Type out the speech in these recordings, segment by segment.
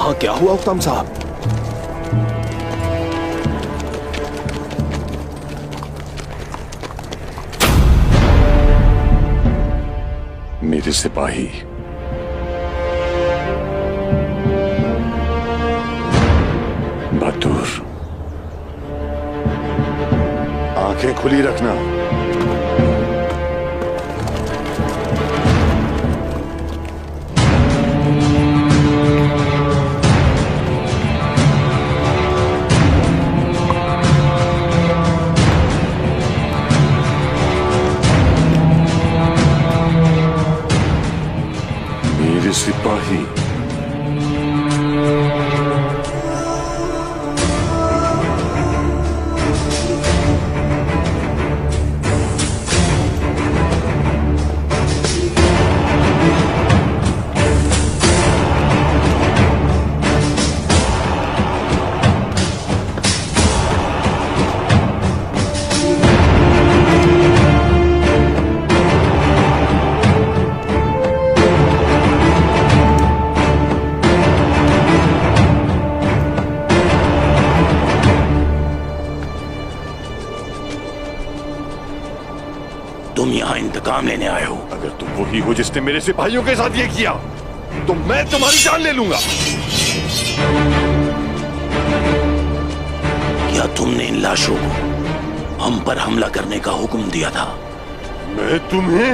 यहाँ क्या हुआ हुक्म साहब? मेरे सिपाही बहादुर, आंखें खुली रखना। मेरे सिपाही तुम यहाँ इंतकाम लेने आए हो? अगर तुम वही हो जिसने मेरे सिपाहियों के साथ ये किया तो मैं तुम्हारी जान ले लूंगा। क्या तुमने इन लाशों को हम पर हमला करने का हुक्म दिया था? मैं तुम्हें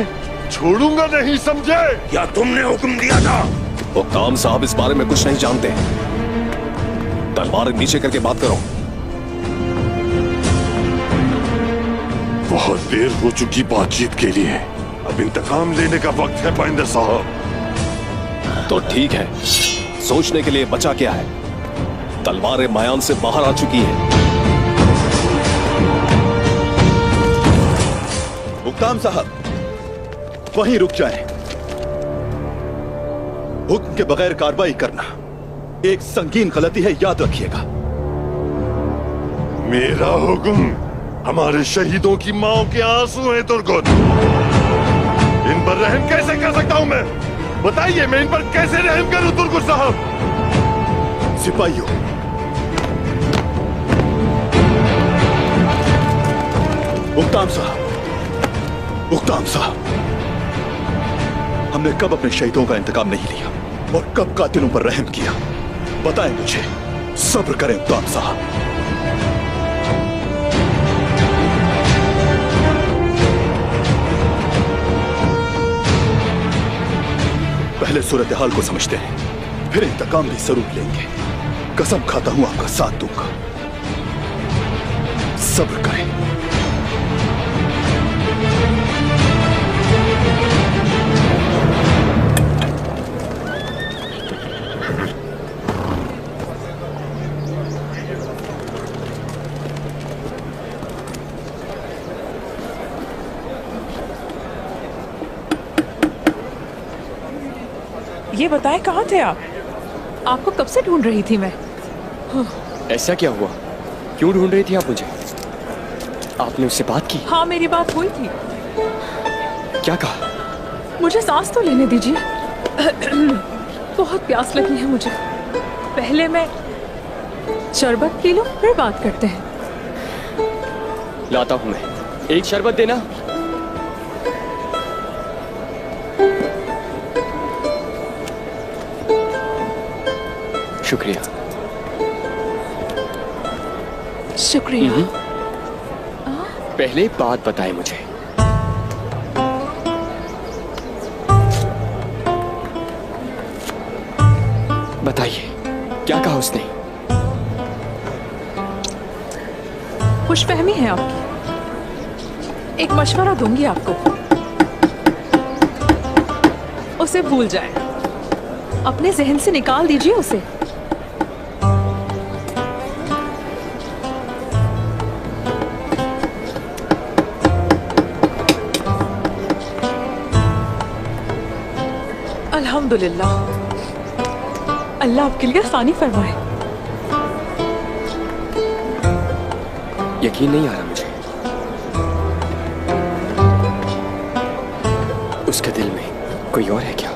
छोड़ूंगा नहीं, समझे? क्या तुमने हुक्म दिया था? हुक्म साहब इस बारे में कुछ नहीं जानते। तलवार नीचे करके बात करो। बहुत देर हो चुकी बातचीत के लिए, अब इंतकाम लेने का वक्त है पाइंदर साहब। तो ठीक है, सोचने के लिए बचा क्या है? तलवारें मायान से बाहर आ चुकी हैं। हुक्म साहब, वहीं रुक जाएं। हुक्म के बगैर कार्रवाई करना एक संगीन गलती है, याद रखिएगा। मेरा हुक्म हमारे शहीदों की माओ के आंसू हैं तुर्गुत। इन पर रहम कैसे कर सकता हूं मैं? बताइए, मैं इन पर कैसे रहम करूं तुर्गुत साहब? सिपाहियों, हुक्म साहब, हुक्म साहब, हमने कब अपने शहीदों का इंतकाम नहीं लिया और कब कातिलों पर रहम किया? बताएं मुझे। सब्र करें हुक्म साहब। पहले सूरत हाल को समझते हैं, फिर इंतकाम भी जरूर लेंगे। कसम खाता हूं आपका साथ दूंगा। सब्र करें। ये बताएं, कहाँ थे आप? आपको कब से ढूंढ रही थी मैं। ऐसा क्या हुआ? क्यों ढूंढ रही थी आप मुझे? आपने उससे बात की? हाँ, मेरी बात हुई थी। क्या कहा? मुझे सांस तो लेने दीजिए। बहुत प्यास लगी है मुझे। पहले मैं शरबत पी लूं, फिर बात करते हैं। लाता हूं मैं। एक शरबत देना। शुक्रिया। शुक्रिया। पहले बात बताएं मुझे। बताइए, क्या कहा उसने? खुशफहमी है आपकी। एक मशवरा दूंगी आपको, उसे भूल जाए। अपने जहन से निकाल दीजिए उसे। अल्हम्दुलिल्लाह, अल्लाह आपके लिए आसानी फरमाए। यकीन नहीं आ रहा मुझे। उसके दिल में कोई और है क्या?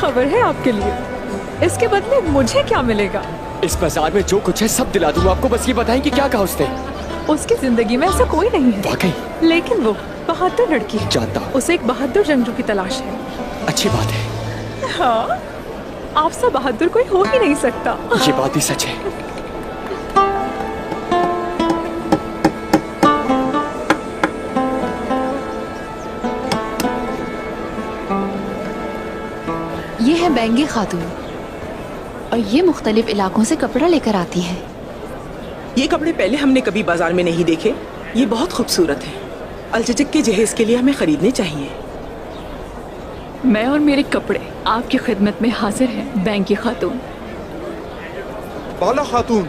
खबर है आपके लिए। इसके बदले मुझे क्या मिलेगा? इस बाजार में जो कुछ है सब दिला दूंगा आपको, बस ये बताएं कि क्या कहा उसने। उसकी जिंदगी में ऐसा कोई नहीं है। वाकई? लेकिन वो बहादुर लड़की है। जानता हूँ। उसे एक बहादुर जंगजू की तलाश है। अच्छी बात है। हाँ, आपसे बहादुर कोई हो ही नहीं सकता। ये बात भी सच है। ये है बैंगी खातून और ये मुख्तलिफ इलाकों से कपड़ा लेकर आती है। ये कपड़े पहले हमने कभी बाजार में नहीं देखे। ये बहुत खूबसूरत है। अलचचक के जहेज के लिए हमें खरीदने चाहिए। मैं और मेरे कपड़े आपकी खिदमत में हाजिर हैं, बैंगी खातून। बाला खातून,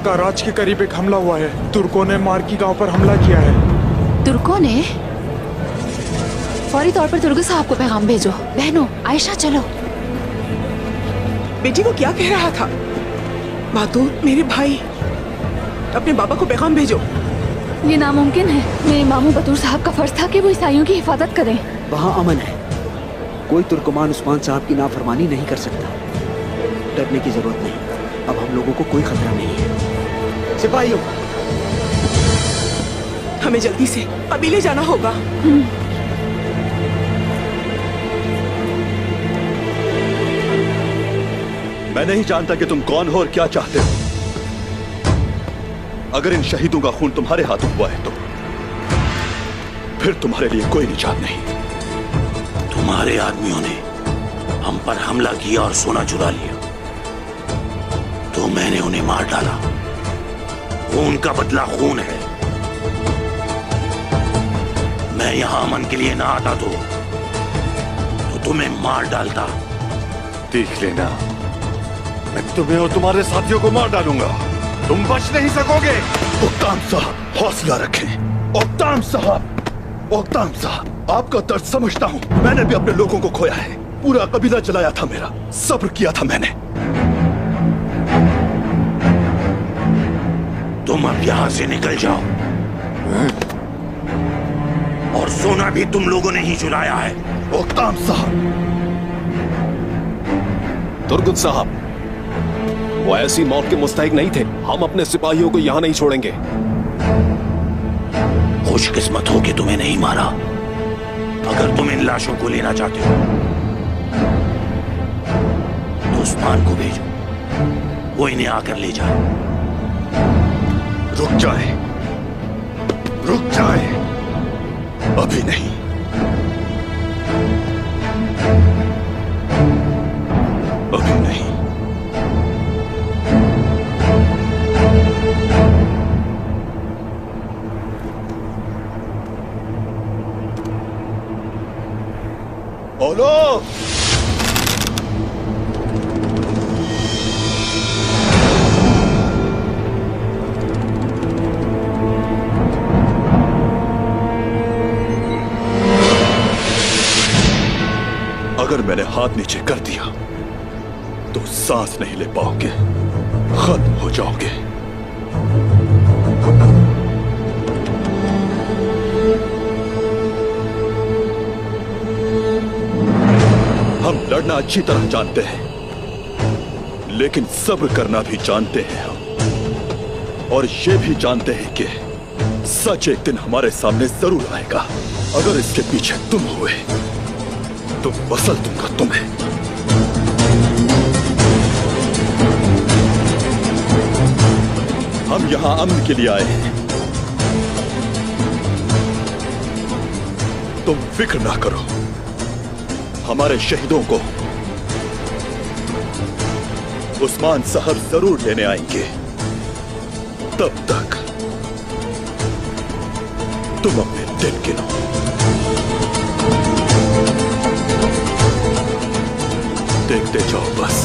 कराच के करीब एक हमला हुआ है। तुर्कों ने मार्की गांव पर हमला किया है। तुर्कों ने? फौरी तौर पर तुर्क साहब को पैगाम भेजो। बहनों, आयशा चलो। बेटी वो क्या कह रहा था? बहादुर मेरे भाई, अपने बाबा को पैगाम भेजो। ये नामुमकिन है। मेरे मामू बतूर साहब का फर्ज था कि वो ईसाइयों की हिफाजत करें। वहाँ अमन है। कोई तुर्कमान उस्मान साहब की नाफरमानी नहीं कर सकता। डरने की जरूरत नहीं। अब हम लोगों को कोई खतरा नहीं है। सिपाहियों, हमें जल्दी से कबीले जाना होगा। मैं नहीं जानता कि तुम कौन हो और क्या चाहते हो। अगर इन शहीदों का खून तुम्हारे हाथों हुआ है तो फिर तुम्हारे लिए कोई निजात नहीं। तुम्हारे आदमियों ने हम पर हमला किया और सोना चुरा लिया, तो मैंने उन्हें मार डाला। खून का बदला खून है। मैं यहां अमन के लिए ना आता तो तुम्हें मार डालता। देख लेना, मैं तुम्हें और तुम्हारे साथियों को मार डालूंगा। तुम बच नहीं सकोगे। उक्ताम साहब, हौसला रखें। उक्ताम साहब, उक्ताम साहब, आपका दर्द समझता हूँ। मैंने भी अपने लोगों को खोया है। पूरा कबीला जलाया था मेरा। सब्र किया था मैंने। तुम अब यहां से निकल जाओ। और सोना भी तुम लोगों ने ही चुराया है। उक्ताम साहब। तुर्गुत साहब, वो ऐसी मौत के मुस्तहिक नहीं थे। हम अपने सिपाहियों को यहां नहीं छोड़ेंगे। खुशकिस्मत हो कि तुम्हें नहीं मारा। अगर तुम इन लाशों को लेना चाहते हो तो उस्मान को भेजो, वो इन्हें आकर ले जाए। रुक जाए, रुक जाए। अभी नहीं। अभी नहीं। बोलो। अगर मैंने हाथ नीचे कर दिया तो सांस नहीं ले पाओगे, खत्म हो जाओगे। हम लड़ना अच्छी तरह जानते हैं, लेकिन सब्र करना भी जानते हैं हम। और ये भी जानते हैं कि सच एक दिन हमारे सामने जरूर आएगा। अगर इसके पीछे तुम हुए तो मसल दूंगा तुम्हें। हम यहां अमन के लिए आए हैं। तुम फिक्र ना करो, हमारे शहीदों को उस्मान साहब जरूर लेने आएंगे। तब तक तुम अपने दिन गिनो। देखते जाओ बस।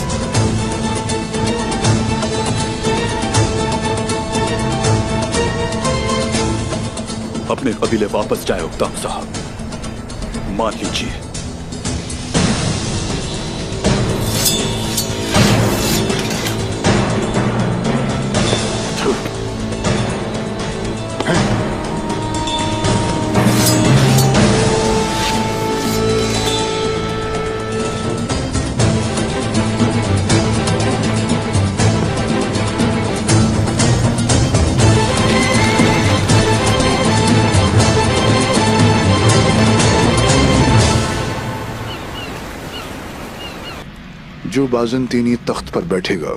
अपने कबीले वापस जाए उक्ताम साहब। मान लीजिए जो बाज़ंतीनी तख्त पर बैठेगा,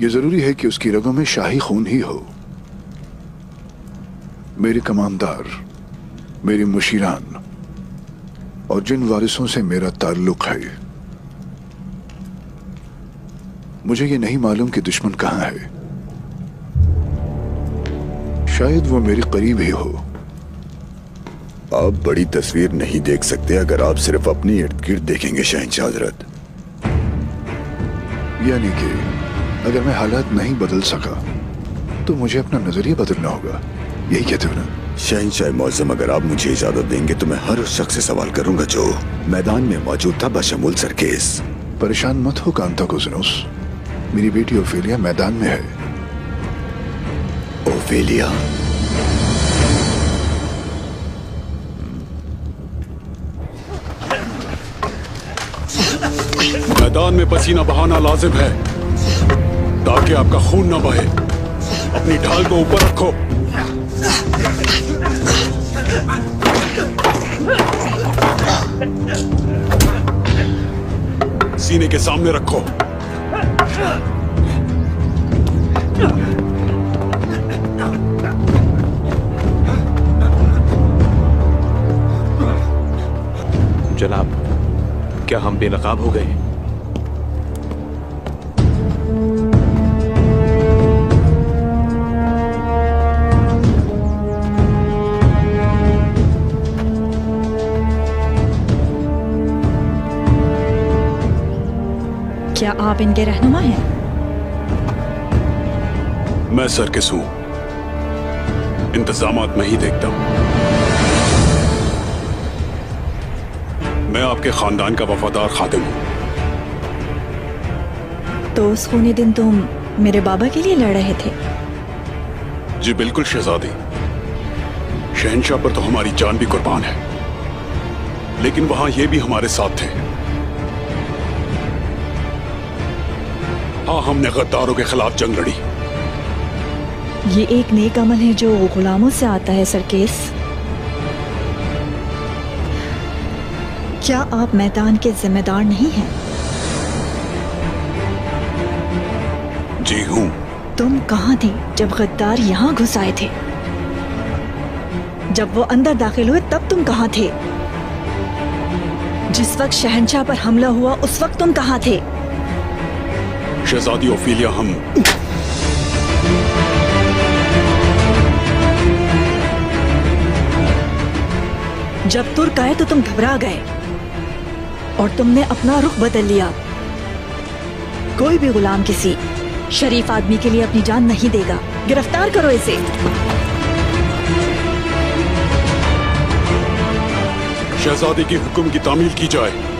ये जरूरी है कि उसकी रगों में शाही खून ही हो। मेरे कमानदार, मेरे मुशीरान और जिन वारिसों से मेरा ताल्लुक है, मुझे ये नहीं मालूम कि दुश्मन कहां है। शायद वो मेरे करीब ही हो। आप बड़ी तस्वीर नहीं देख सकते अगर आप सिर्फ अपनी इर्द गिर्द देखेंगे शहंशाह हजरत। यानी कि अगर मैं हालात नहीं बदल सका तो मुझे अपना नजरिया बदलना होगा, यही कहते हो ना? शहंशाह मौज़म, अगर आप मुझे इजाजत देंगे तो मैं हर उस शख्स से सवाल करूंगा जो मैदान में मौजूद था, बशमूल सरकेस। परेशान मत हो कांताकोज़िनोस, मेरी बेटी ओफेलिया मैदान में है। ओफेलिया? मैदान में पसीना बहाना लाजिम है ताकि आपका खून न बहे। अपनी ढाल को ऊपर रखो। सीने के सामने रखो। जनाब, क्या हम बेनकाब हो गए? क्या आप इनके रहनुमा हैं? मैं सरकिस हूं, इंतजामात मैं ही देखता हूं। मैं आपके खानदान का वफादार खादिम हूं। तो उस खूनी दिन तुम मेरे बाबा के लिए लड़ रहे थे? जी बिल्कुल शहजादी, शहंशाह पर तो हमारी जान भी कुर्बान है, लेकिन वहां ये भी हमारे साथ थे। हाँ, हमने गद्दारों के खिलाफ जंग लड़ी। ये एक नेक अमल है जो गुलामों से आता है सरकेस। क्या आप मैदान के जिम्मेदार नहीं हैं? जी हूं। तुम कहाँ थे जब गद्दार यहाँ घुस आए थे? जब वो अंदर दाखिल हुए तब तुम कहाँ थे? जिस वक्त शहंशाह पर हमला हुआ उस वक्त तुम कहाँ थे? शहजादी ओफेलिया, हम जब तुर्क आए तो तुम घबरा गए और तुमने अपना रुख बदल लिया। कोई भी गुलाम किसी शरीफ आदमी के लिए अपनी जान नहीं देगा। गिरफ्तार करो इसे। शहजादी की हुक्म की तामील की जाए।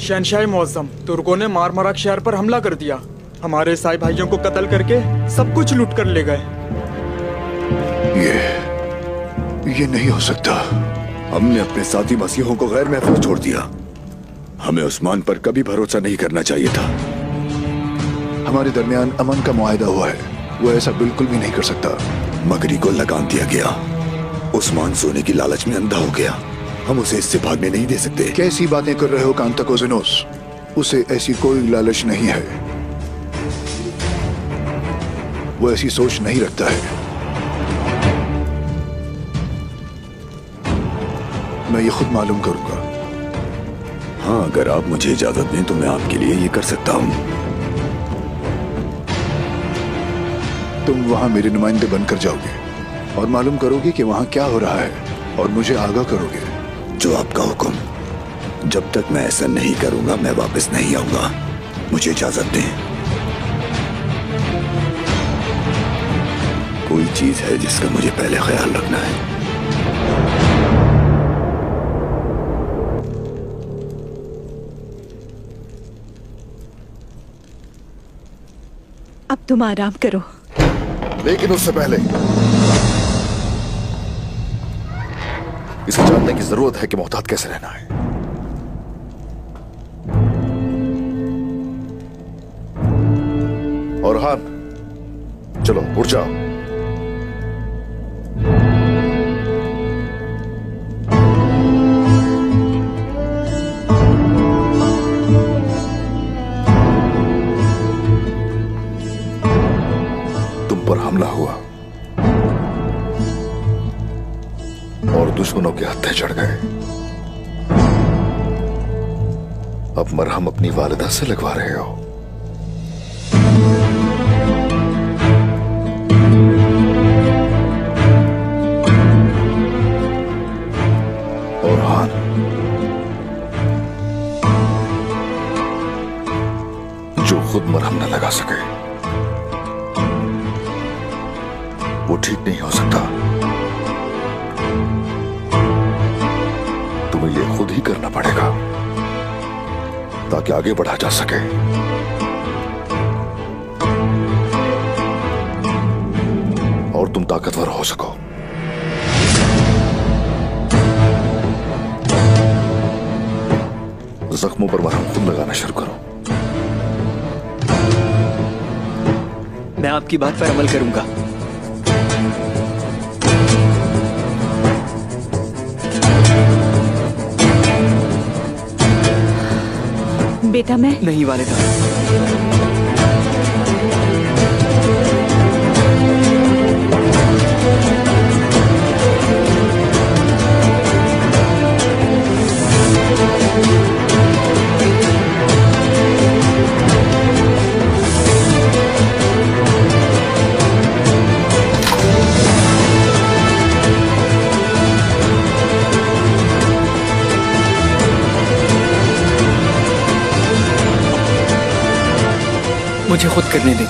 शहंशाह मुअज़्ज़म, तुर्कों ने मारमराक शहर पर हमला कर दिया। हमारे साई भाइयों को कत्ल करके सब कुछ लूट कर ले गए। ये नहीं हो सकता। हमने अपने साथी मसीहों को गैर महफूज छोड़ दिया। हमें उस्मान पर कभी भरोसा नहीं करना चाहिए था। हमारे दरमियान अमन का मुआहदा हुआ है, वो ऐसा बिल्कुल भी नहीं कर सकता। मगरी को लगाम दिया गया। उस्मान सोने की लालच में अंधा हो गया। हम उसे इससे भागने नहीं दे सकते। कैसी बातें कर रहे हो कांताकोज़िनोस? उसे ऐसी कोई लालच नहीं है। वो ऐसी सोच नहीं रखता है। मैं ये खुद मालूम करूंगा। हाँ, अगर आप मुझे इजाजत दें तो मैं आपके लिए ये कर सकता हूँ। तुम वहां मेरे नुमाइंदे बनकर जाओगे और मालूम करोगे कि वहां क्या हो रहा है और मुझे आगाह करोगे। जो आपका हुक्म। जब तक मैं ऐसा नहीं करूंगा मैं वापस नहीं आऊंगा। मुझे इजाजत दें। कोई चीज है जिसका मुझे पहले ख्याल रखना है। अब तुम आराम करो। लेकिन उससे पहले इसे जानने की जरूरत है कि मोहतात कैसे रहना है। और हान, चलो उठ जाओ। तुम पर हमला हुआ और दुश्मनों के हत्थे चढ़ गए। अब मरहम अपनी वालिदा से लगवा रहे हो। और हान, जो खुद मरहम न लगा सके वो ठीक नहीं हो सकता। तुम्हें ये खुद ही करना पड़ेगा ताकि आगे बढ़ा जा सके। और तुम ताकतवर हो सको। जख्मों पर मरहम खुद लगाना शुरू करो। मैं आपकी बात पर अमल करूंगा। बेटा मैं नहीं वालिदा। मुझे खुद करने दें।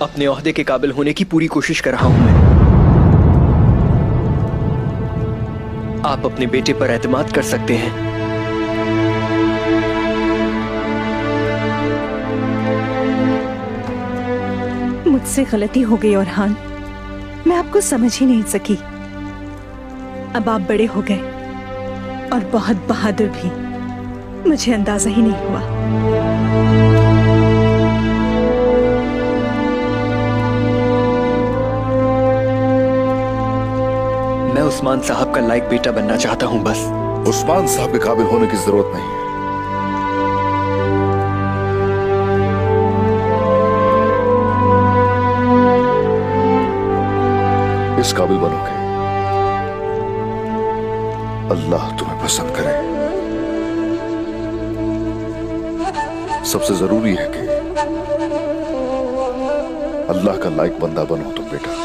अपने ओहदे के काबिल होने की पूरी कोशिश कर रहा हूं मैं। आप अपने बेटे पर एतमाद कर सकते हैं। मुझसे गलती हो गई औरहान, मैं आपको समझ ही नहीं सकी। अब आप बड़े हो गए और बहुत बहादुर भी, मुझे अंदाजा ही नहीं हुआ। मैं उस्मान साहब का लायक बेटा बनना चाहता हूं बस। उस्मान साहब के काबिल होने की जरूरत नहीं है। इस काबिल बनोगे, अल्लाह तुम्हें पसंद करे। सबसे जरूरी है कि अल्लाह का लायक बंदा बनो तुम बेटा।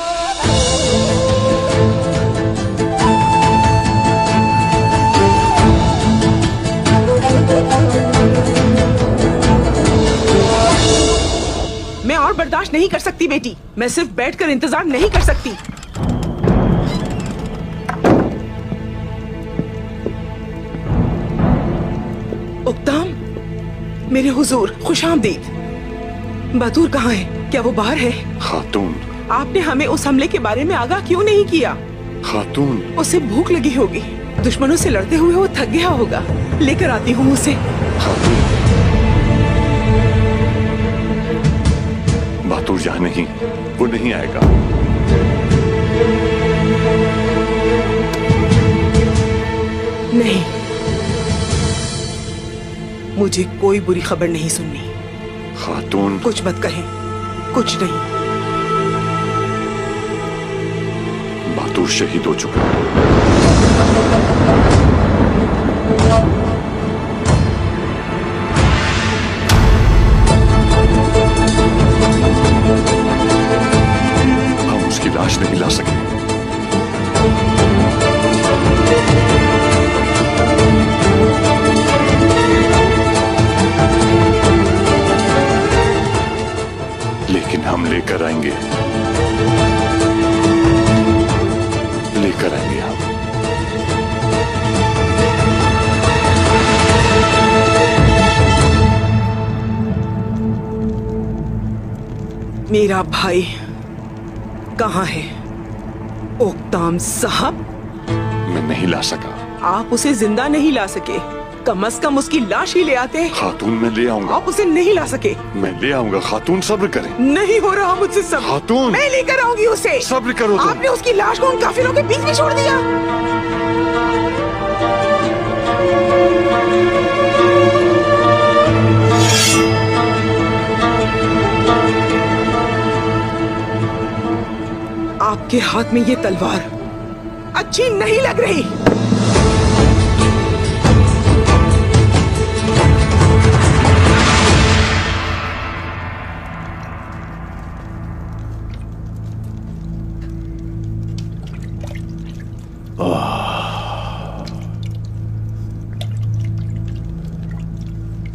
मैं और बर्दाश्त नहीं कर सकती बेटी। मैं सिर्फ बैठकर इंतजार नहीं कर सकती। उक्ताम, मेरे हुजूर खुशामदीद। बतूर कहाँ है? क्या वो बाहर है? खातून, आपने हमें उस हमले के बारे में आगाह क्यों नहीं किया? खातून, उसे भूख लगी होगी, दुश्मनों से लड़ते हुए वो थक गया होगा। लेकर आती हूँ उसे। बतूर जहाँ नहीं, वो नहीं आएगा। नहीं, मुझे कोई बुरी खबर नहीं सुननी। खातून, कुछ मत कहें, कुछ नहीं। बतूर शहीद हो चुका है। हम उसकी लाश नहीं ला सके। लेकिन हम लेकर आएंगे, लेकर आएंगे हम। मेरा भाई कहाँ है? उक्ताम साहब, मैं नहीं ला सका। आप उसे जिंदा नहीं ला सके, कम से कम उसकी लाश ही ले आते। खातून मैं ले आऊंगा। आप उसे नहीं ला सके। मैं ले आऊंगा खातून, सब्र करें। नहीं हो रहा मुझसे सब्र। खातून, मैं लेकर आऊंगी उसे। सब्र करो तुम। आपने उसकी लाश को उन काफिरों के बीच में छोड़ दिया। आपके हाथ में ये तलवार अच्छी नहीं लग रही।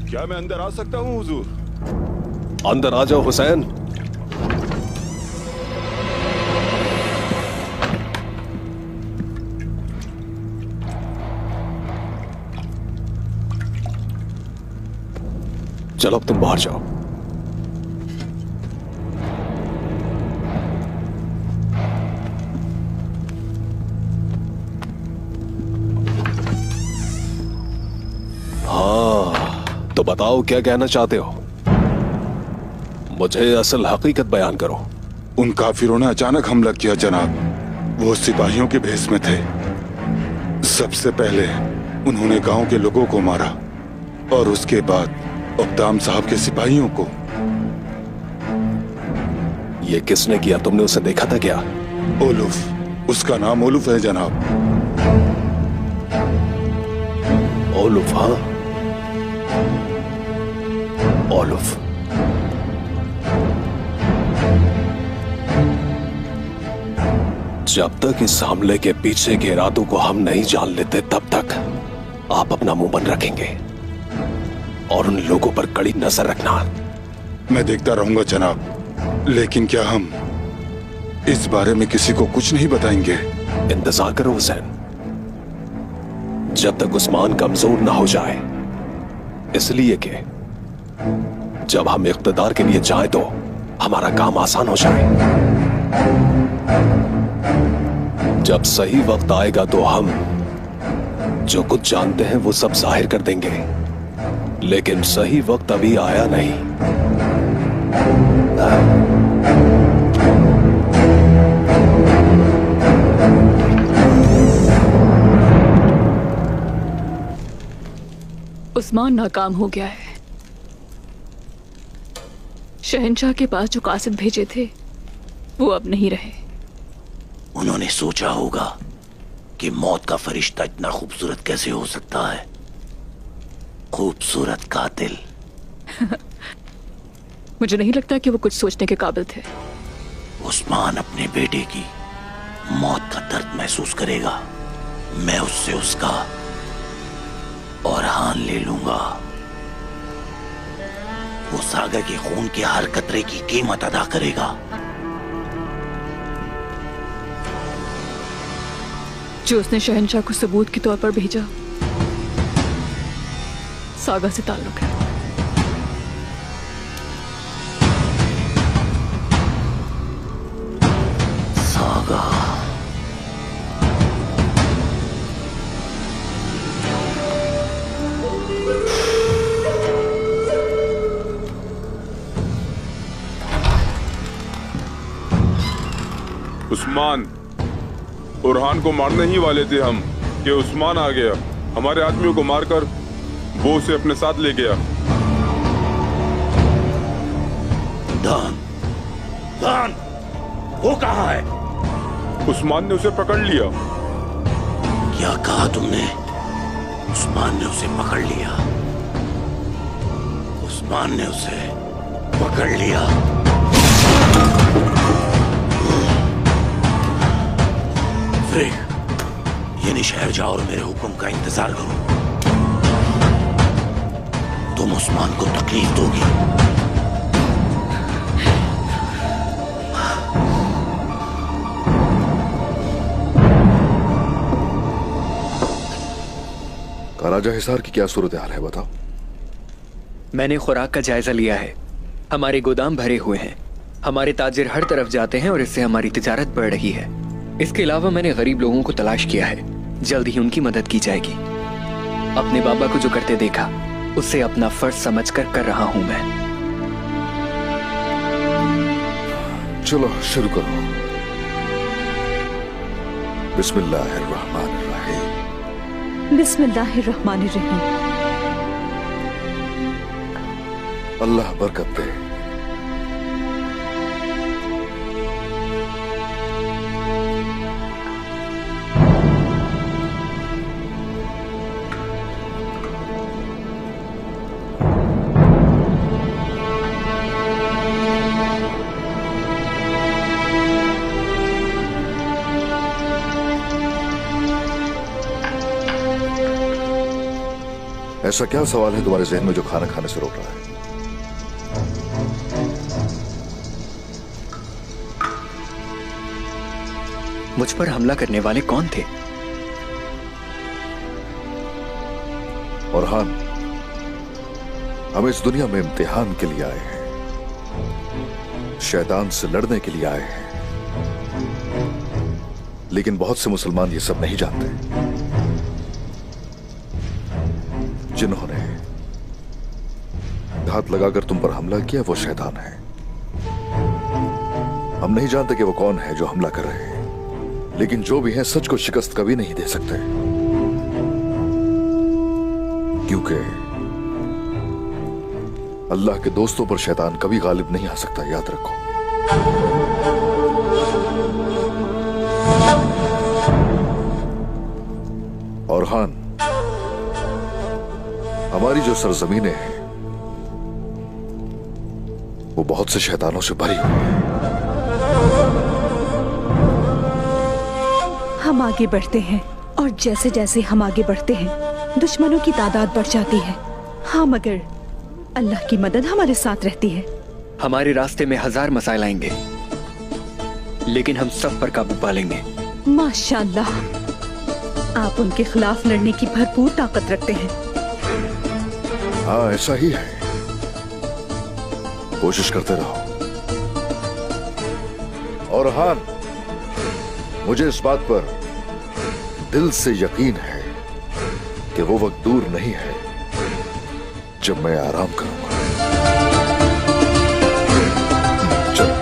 क्या मैं अंदर आ सकता हूँ हुजूर? अंदर आ जाओ हुसैन। चलो अब तुम बाहर जाओ। हाँ, तो बताओ क्या कहना चाहते हो? मुझे असल हकीकत बयान करो। उन काफिरों ने अचानक हमला किया जनाब। वो सिपाहियों के भेष में थे। सबसे पहले उन्होंने गांव के लोगों को मारा और उसके बाद उक्ताम साहब के सिपाहियों को। ये किसने किया? तुमने उसे देखा था क्या? ओलुफ, उसका नाम ओलुफ है जनाब। ओलुफ? हाँ, ओलुफ। जब तक इस हमले के पीछे के इरादों को हम नहीं जान लेते तब तक आप अपना मुंह बंद रखेंगे और उन लोगों पर कड़ी नजर रखना। मैं देखता रहूंगा जनाब, लेकिन क्या हम इस बारे में किसी को कुछ नहीं बताएंगे? इंतजार करो हुसैन, जब तक उस्मान कमजोर ना हो जाए। इसलिए कि जब हम इख्तिदार के लिए जाए तो हमारा काम आसान हो जाए। जब सही वक्त आएगा तो हम जो कुछ जानते हैं वो सब जाहिर कर देंगे, लेकिन सही वक्त अभी आया नहीं। उस्मान नाकाम हो गया है। शहंशाह के पास जो कासिद भेजे थे वो अब नहीं रहे। उन्होंने सोचा होगा कि मौत का फरिश्ता इतना खूबसूरत कैसे हो सकता है। खूबसूरत कातिल। मुझे नहीं लगता कि वो कुछ सोचने के काबिल थे। उस्मान अपने बेटे की मौत का दर्द महसूस करेगा। मैं उससे उसका औरहान ले लूंगा। वो सागा के खून के हर कतरे की कीमत अदा करेगा। जो उसने शहंशाह को सबूत के तौर पर भेजा सागा से ताल्लुक है। सागा? उस्मान, बुरहान को मारने ही वाले थे हम कि उस्मान आ गया। हमारे आदमियों को मारकर वो उसे अपने साथ ले गया। दान, दान, वो कहाँ है? उस्मान ने उसे पकड़ लिया। क्या कहा तुमने? उस्मान ने उसे पकड़ लिया। उस्मान ने उसे पकड़ लिया। यानी शहर जाओ और मेरे हुक्म का इंतजार करो। तुम उस्मान को तकलीफ दोगी। काराजा हिसार की क्या सूरत हाल है बताओ। मैंने खुराक का जायजा लिया है। हमारे गोदाम भरे हुए हैं। हमारे ताजिर हर तरफ जाते हैं और इससे हमारी तिजारत बढ़ रही है। इसके अलावा मैंने गरीब लोगों को तलाश किया है, जल्द ही उनकी मदद की जाएगी। अपने बाबा को जो करते देखा उसे अपना फर्ज समझकर कर रहा हूं मैं। चलो शुरू करो। बिस्मिल्लाहिर्रहमानिर्रहीम। बिस्मिल्लाहिर्रहमानिर्रहीम। अल्लाह बरकत दे। ऐसा क्या सवाल है तुम्हारे जहन में जो खाना खाने से रोक रहा है? मुझ पर हमला करने वाले कौन थे? और हाँ, हम इस दुनिया में इम्तिहान के लिए आए हैं, शैतान से लड़ने के लिए आए हैं। लेकिन बहुत से मुसलमान ये सब नहीं जानते। जिन्होंने घात लगाकर तुम पर हमला किया वो शैतान है। हम नहीं जानते कि वो कौन है जो हमला कर रहे हैं, लेकिन जो भी है सच को शिकस्त कभी नहीं दे सकते, क्योंकि अल्लाह के दोस्तों पर शैतान कभी गालिब नहीं आ सकता, याद रखो। और हाँ, हमारी जो सरजमीनें हैं वो बहुत से शैतानों से भरी हुई है। हम आगे बढ़ते हैं और जैसे जैसे हम आगे बढ़ते हैं दुश्मनों की तादाद बढ़ जाती है। हाँ, मगर अल्लाह की मदद हमारे साथ रहती है। हमारे रास्ते में 1000 मसाइल आएंगे, लेकिन हम सब पर काबू पा लेंगे। माशाअल्लाह, आप उनके खिलाफ लड़ने की भरपूर ताकत रखते हैं। हाँ, ऐसा ही है। कोशिश करते रहो। और हाँ, मुझे इस बात पर दिल से यकीन है कि वो वक्त दूर नहीं है जब मैं आराम करूंगा। चलो।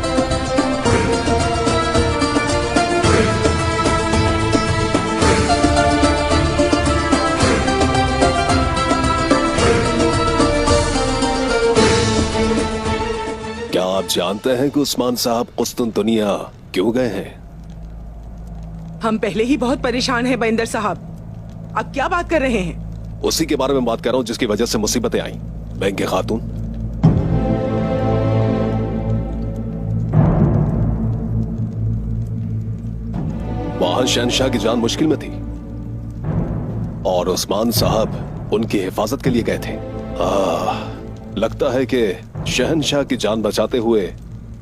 क्या आप जानते हैं कि उस्मान साहब कुस्तुनतुनिया क्यों गए हैं? हम पहले ही बहुत परेशान हैं बंदर साहब, अब क्या बात कर रहे हैं? उसी के बारे में बात कर रहा हूं जिसकी वजह से मुसीबतें आई। बैंक खातून, वहां शहनशाह की जान मुश्किल में थी और उस्मान साहब उनकी हिफाजत के लिए गए थे। लगता है कि शहनशाह की जान बचाते हुए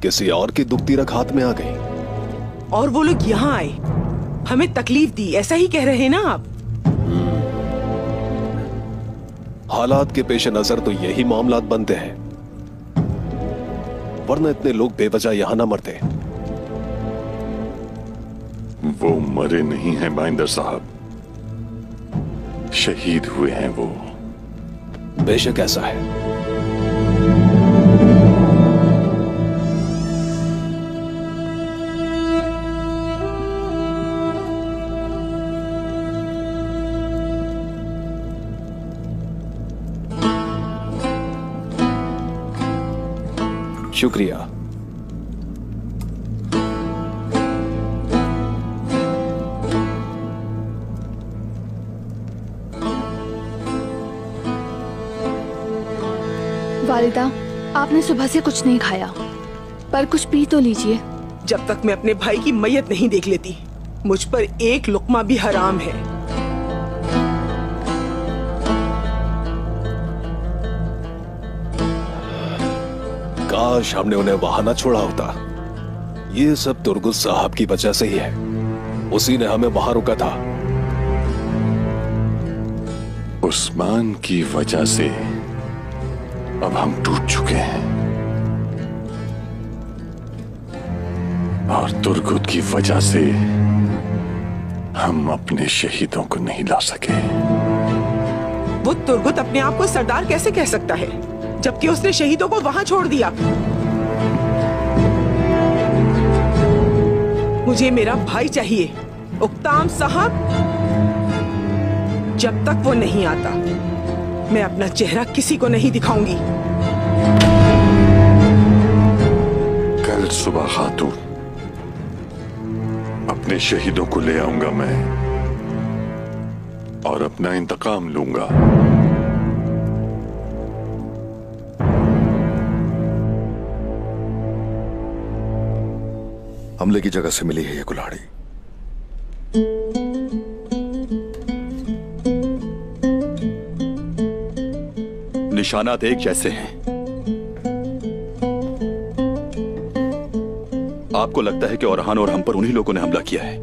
किसी और की दुखती रख हाथ में आ गई। और वो लोग यहाँ आए, हमें तकलीफ दी, ऐसा ही कह रहे हैं ना आप? हालात के पेश नजर तो यही मामलात बनते हैं, वरना इतने लोग बेवजह यहां ना मरते। वो मरे नहीं हैं बाइंदर साहब, शहीद हुए हैं वो। बेशक ऐसा है। शुक्रिया। वालिदा, आपने सुबह से कुछ नहीं खाया, पर कुछ पी तो लीजिए। जब तक मैं अपने भाई की मैयत नहीं देख लेती, मुझ पर एक लुक्मा भी हराम है। काश हमने उन्हें वहां ना छोड़ा होता। ये सब तुर्गुस साहब की वजह से ही है, उसी ने हमें वहां रोका था। उस्मान की वजह से अब हम टूट चुके हैं। और तुर्गुत की वजह से हम अपने शहीदों को नहीं ला सके। वो तुर्गुत अपने आप को सरदार कैसे कह सकता है जबकि उसने शहीदों को वहां छोड़ दिया? मुझे मेरा भाई चाहिए, उक्ताम साहब। जब तक वो नहीं आता मैं अपना चेहरा किसी को नहीं दिखाऊंगी। कल सुबह खातून अपने शहीदों को ले आऊंगा मैं और अपना इंतकाम लूंगा। हमले की जगह से मिली है ये कुल्हाड़ी। निशानात एक जैसे हैं। आपको लगता है कि औरहान और हम पर उन्हीं लोगों ने हमला किया है?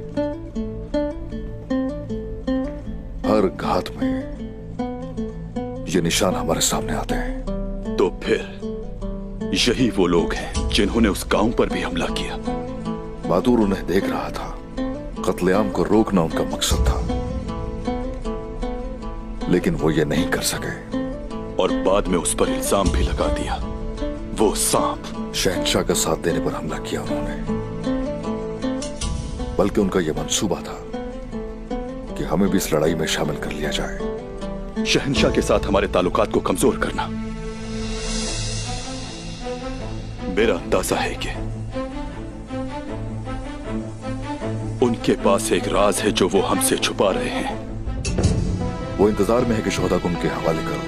हर घात में ये निशान हमारे सामने आते हैं। तो फिर यही वो लोग हैं जिन्होंने उस गांव पर भी हमला किया। बहादुर उन्हें देख रहा था। कत्लेआम को रोकना उनका मकसद था, लेकिन वो ये नहीं कर सके और बाद में उस पर इल्जाम भी लगा दिया। वो सांप शहंशाह का साथ देने पर हमला किया उन्होंने, बल्कि उनका यह मंसूबा था कि हमें भी इस लड़ाई में शामिल कर लिया जाए। शहंशाह के साथ हमारे ताल्लुकात को कमजोर करना। मेरा अंदाजा है कि उनके पास एक राज है जो वो हमसे छुपा रहे हैं। वो इंतजार में है कि शोहदा को उनके हवाले करो।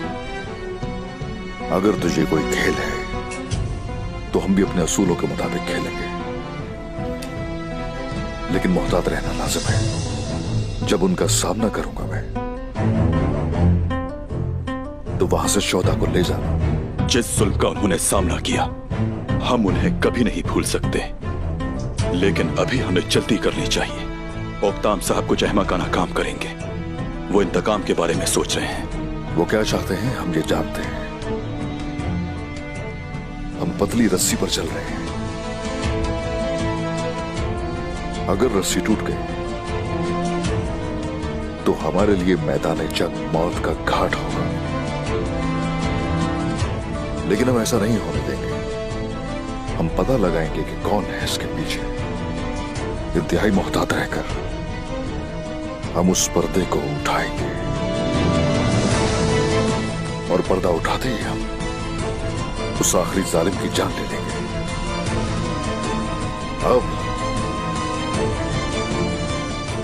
अगर तुझे कोई खेल है तो हम भी अपने असूलों के मुताबिक खेलेंगे, लेकिन मोहतात रहना लाजिम है। जब उनका सामना करूंगा मैं तो वहां से शोहदा को ले जाना। जिस जुल्म का उन्होंने सामना किया हम उन्हें कभी नहीं भूल सकते, लेकिन अभी हमें जल्दी करनी चाहिए। ओक्ताम साहब को जहमा का नाकाम करेंगे। वो इंतकाम के बारे में सोच रहे हैं। वो क्या चाहते हैं हम ये जानते हैं। हम पतली रस्सी पर चल रहे हैं। अगर रस्सी टूट गई तो हमारे लिए मैदान जंग मौत का घाट होगा, लेकिन हम ऐसा नहीं होने देंगे। हम पता लगाएंगे कि कौन है इसके पीछे। इंतहाई मोहतात रहकर हम उस पर्दे को उठाएंगे और पर्दा उठाते ही हम उस आखिरी जालिम की जान ले लेंगे। अब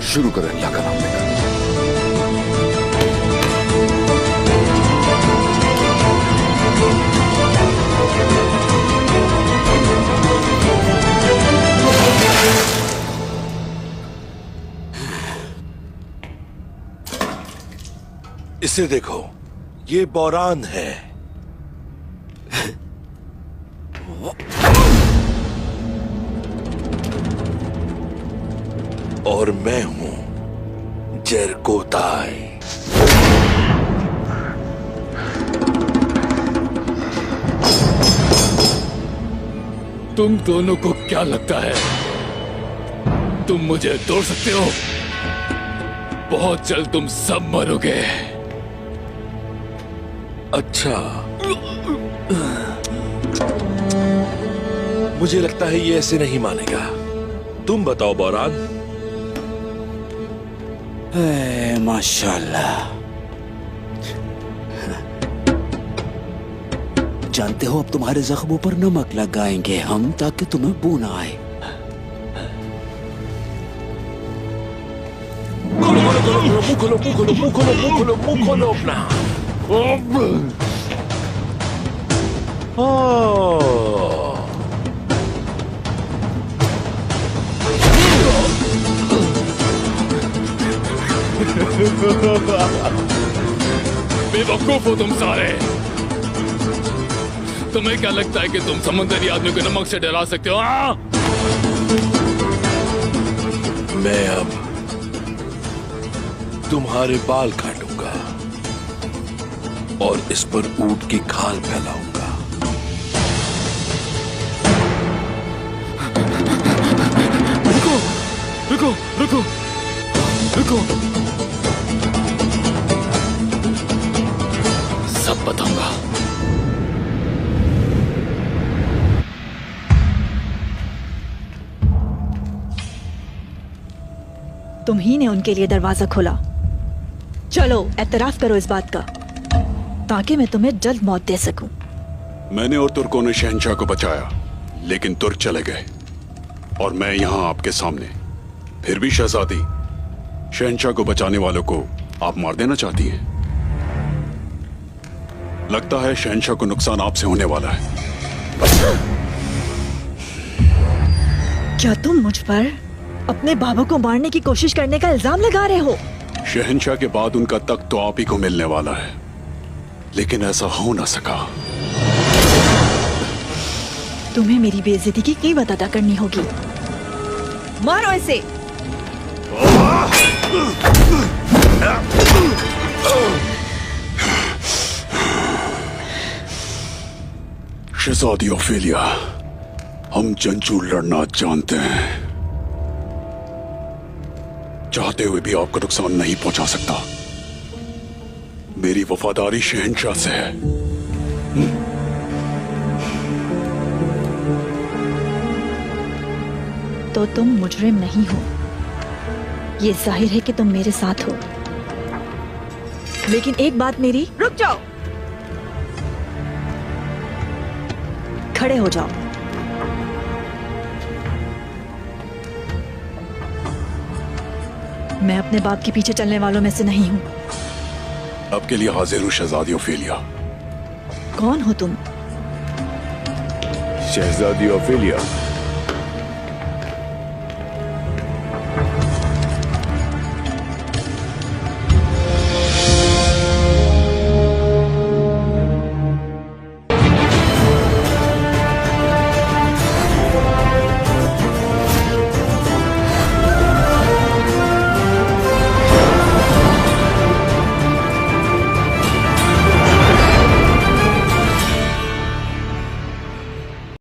शुरू करें अल्लाह का नाम लेकर। इसे देखो, ये बोरान है। और मैं हूं जरकोताई। तुम दोनों को क्या लगता है तुम मुझे तोड़ सकते हो? बहुत जल्द तुम सब मरोगे। अच्छा, मुझे लगता है ये ऐसे नहीं मानेगा। तुम बताओ बोरान। माशाल्लाह। जानते हो, अब तुम्हारे जख्मों पर नमक लगाएंगे हम ताकि तुम्हें बू ना आए। मुंह खोलो अपना। बेवकूफ हो तुम सारे। तुम्हें क्या लगता है कि तुम समुद्री आदमी को नमक से डरा सकते हो? मैं अब तुम्हारे बाल काटूंगा और इस पर ऊंट की खाल फैलाऊंगा। रुको रुको, सब बताऊंगा। तुम ही ने उनके लिए दरवाजा खोला। चलो एतराफ करो इस बात का, ताकि मैं तुम्हें जल्द मौत दे सकूं। मैंने और तुर्कों ने शहंशाह को बचाया, लेकिन तुर्क चले गए और मैं यहां आपके सामने। फिर भी शहजादी, शहंशाह को बचाने वालों को आप मार देना चाहती हैं। लगता है शहंशाह को नुकसान आपसे होने वाला है। क्या तुम मुझ पर अपने बाबा को मारने की कोशिश करने का इल्जाम लगा रहे हो? शहंशाह के बाद उनका तख्त तो आप ही को मिलने वाला है, लेकिन ऐसा हो ना सका। तुम्हें मेरी बेइज्जती की कीमत अदा करनी होगी। मारो इसे। शहजादी ओफेलिया, हम जंजू लड़ना जानते हैं। चाहते हुए भी आपको नुकसान नहीं पहुंचा सकता। मेरी वफादारी शहंशाह से है। तो तुम मुजरिम नहीं हो, ये जाहिर है कि तुम मेरे साथ हो। लेकिन एक बात मेरी, रुक जाओ, खड़े हो जाओ। मैं अपने बाप के पीछे चलने वालों में से नहीं हूं। आपके लिए हाजिर हूं शहजादी ओफेलिया। कौन हो तुम? शहजादी ओफेलिया,